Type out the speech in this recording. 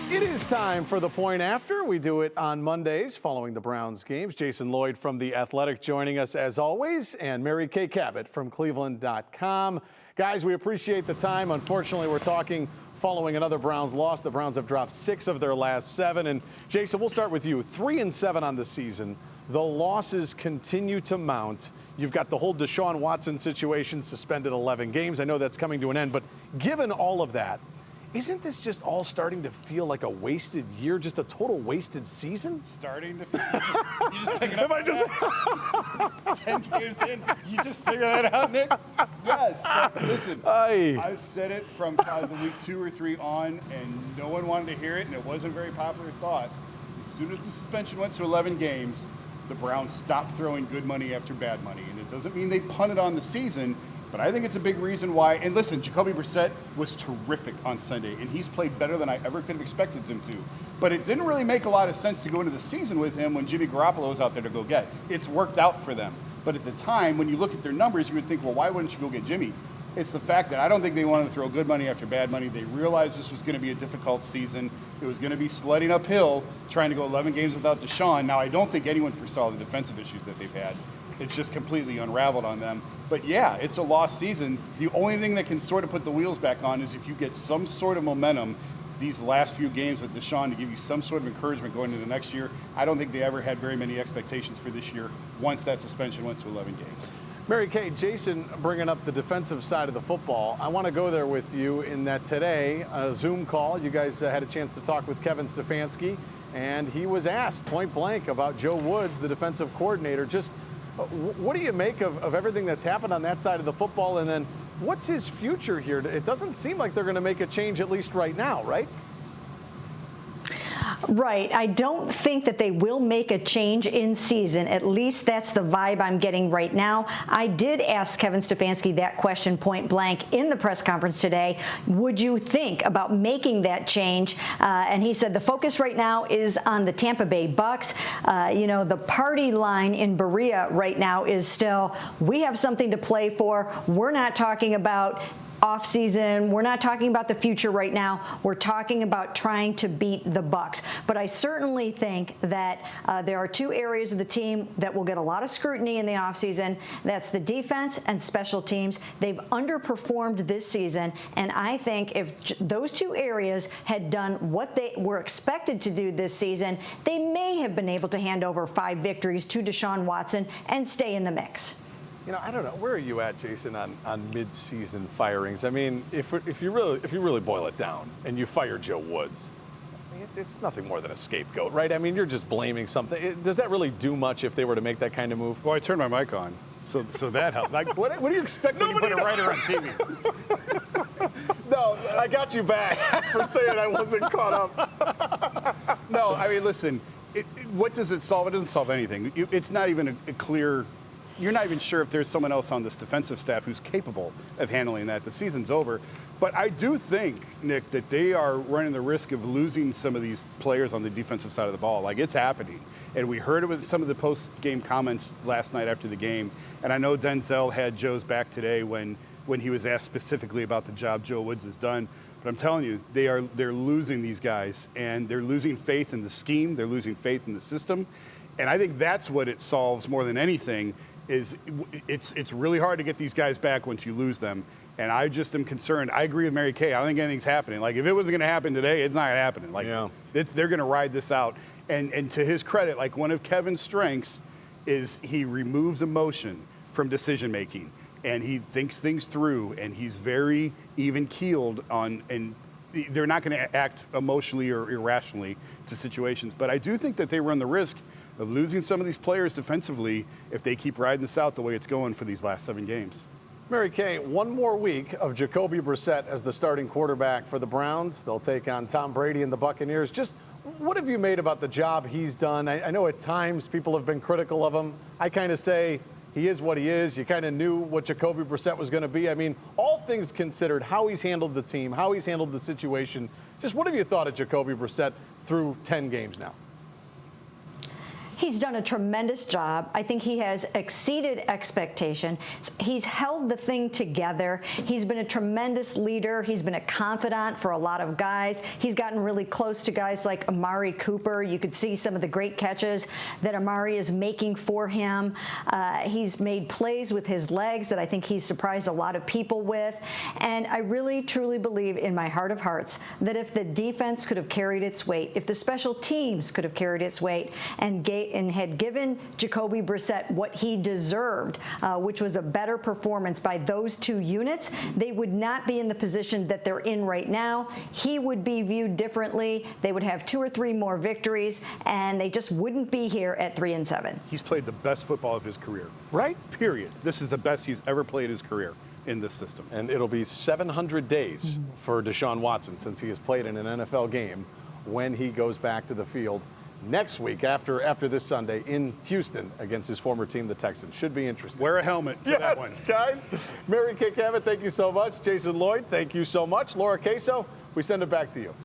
It is time for the point after. We do it on Mondays following the Browns games. Jason Lloyd from The Athletic joining us as always, and Mary Kay Cabot from Cleveland.com. Guys, we appreciate the time. Unfortunately, we're talking following another Browns loss. The Browns have dropped 6 of their last 7. And Jason, we'll start with you. 3-7 on the season. The losses continue to mount. You've got the whole Deshaun Watson situation, suspended 11 games. I know that's coming to an end, but given all of that, isn't this just all starting to feel like a wasted year, just a total wasted season? Starting to feel, you just picking up 10 games in, you just figure that out, Nick? Yes. Listen, I've said it from probably the week 2 or 3 on, and no one wanted to hear it, and it wasn't a very popular thought. As soon as the suspension went to 11 games, the Browns stopped throwing good money after bad money. And it doesn't mean they punted on the season, but I think it's a big reason why. And listen, Jacoby Brissett was terrific on Sunday, and he's played better than I ever could have expected him to. But it didn't really make a lot of sense to go into the season with him when Jimmy Garoppolo was out there to go get. It's worked out for them. But at the time, when you look at their numbers, you would think, well, why wouldn't you go get Jimmy? It's the fact that I don't think they wanted to throw good money after bad money. They realized this was going to be a difficult season. It was going to be sledding uphill, trying to go 11 games without Deshaun. Now, I don't think anyone foresaw the defensive issues that they've had. It's just completely unraveled on them. But yeah, it's a lost season. The only thing that can sort of put the wheels back on is if you get some sort of momentum these last few games with Deshaun to give you some sort of encouragement going into next year. I don't think they ever had very many expectations for this year once that suspension went to 11 games. Mary Kay, Jason bringing up the defensive side of the football. I want to go there with you in that today, a Zoom call, you guys had a chance to talk with Kevin Stefanski, and he was asked point blank about Joe Woods, the defensive coordinator. Just what do you make of everything that's happened on that side of the football, and then what's his future here? It doesn't seem like they're going to make a change, at least right now, right? Right. I don't think that they will make a change in season. At least that's the vibe I'm getting right now. I did ask Kevin Stefanski that question point blank in the press conference today. Would you think about making that change? And he said the focus right now is on the Tampa Bay Bucks. The party line in Berea right now is still, we have something to play for. We're not talking about off-season. We're not talking about the future right now. We're talking about trying to beat the Bucks. But I certainly think that there are 2 areas of the team that will get a lot of scrutiny in the off-season. That's the defense and special teams. They've underperformed this season, and I think if those 2 areas had done what they were expected to do this season, they may have been able to hand over 5 victories to Deshaun Watson and stay in the mix. I don't know. Where are you at, Jason, on mid-season firings? I mean, if you really boil it down and you fire Joe Woods, it's nothing more than a scapegoat, right? I mean, you're just blaming something. Does that really do much if they were to make that kind of move? Well, I turned my mic on, so that helped. Like, what do you expect when you put a writer on TV? No, I got you back for saying I wasn't caught up. No, I mean, listen, what does it solve? It doesn't solve anything. It's not even a clear. You're not even sure if there's someone else on this defensive staff who's capable of handling that. The season's over. But I do think, Nick, that they are running the risk of losing some of these players on the defensive side of the ball. Like, it's happening. And we heard it with some of the post-game comments last night after the game. And I know Denzel had Joe's back today when he was asked specifically about the job Joe Woods has done. But I'm telling you, they're losing these guys. And they're losing faith in the scheme. They're losing faith in the system. And I think that's what it solves more than anything. It's really hard to get these guys back once you lose them. And I just am concerned. I agree with Mary Kay. I don't think anything's happening. Like, if it wasn't going to happen today, it's not going to happen. Like, they're going to ride this out. And to his credit, like, one of Kevin's strengths is he removes emotion from decision-making. And he thinks things through. And he's very even-keeled on, and they're not going to act emotionally or irrationally to situations. But I do think that they run the risk of losing some of these players defensively if they keep riding this out the way it's going for these last 7 games. Mary Kay, one more week of Jacoby Brissett as the starting quarterback for the Browns. They'll take on Tom Brady and the Buccaneers. Just what have you made about the job he's done? I know at times people have been critical of him. I kind of say he is what he is. You kind of knew what Jacoby Brissett was going to be. I mean, all things considered, how he's handled the team, how he's handled the situation. Just what have you thought of Jacoby Brissett through 10 games now? He's done a tremendous job. I think he has exceeded expectation. He's held the thing together. He's been a tremendous leader. He's been a confidant for a lot of guys. He's gotten really close to guys like Amari Cooper. You could see some of the great catches that Amari is making for him. He's made plays with his legs that I think he's surprised a lot of people with. And I really, truly believe in my heart of hearts that if the defense could have carried its weight, if the special teams could have carried its weight and had given Jacoby Brissett what he deserved, which was a better performance by those two units, they would not be in the position that they're in right now. He would be viewed differently. They would have 2 or 3 more victories, and they just wouldn't be here at 3-7. He's played the best football of his career. Right? Period. This is the best he's ever played his career in this system. And it'll be 700 days for Deshaun Watson since he has played in an NFL game when he goes back to the field next week after this Sunday in Houston against his former team, the Texans. Should be interesting. Wear a helmet for that one. Yes, guys. Mary Kay Cabot, thank you so much. Jason Lloyd, thank you so much. Laura Queso, we send it back to you.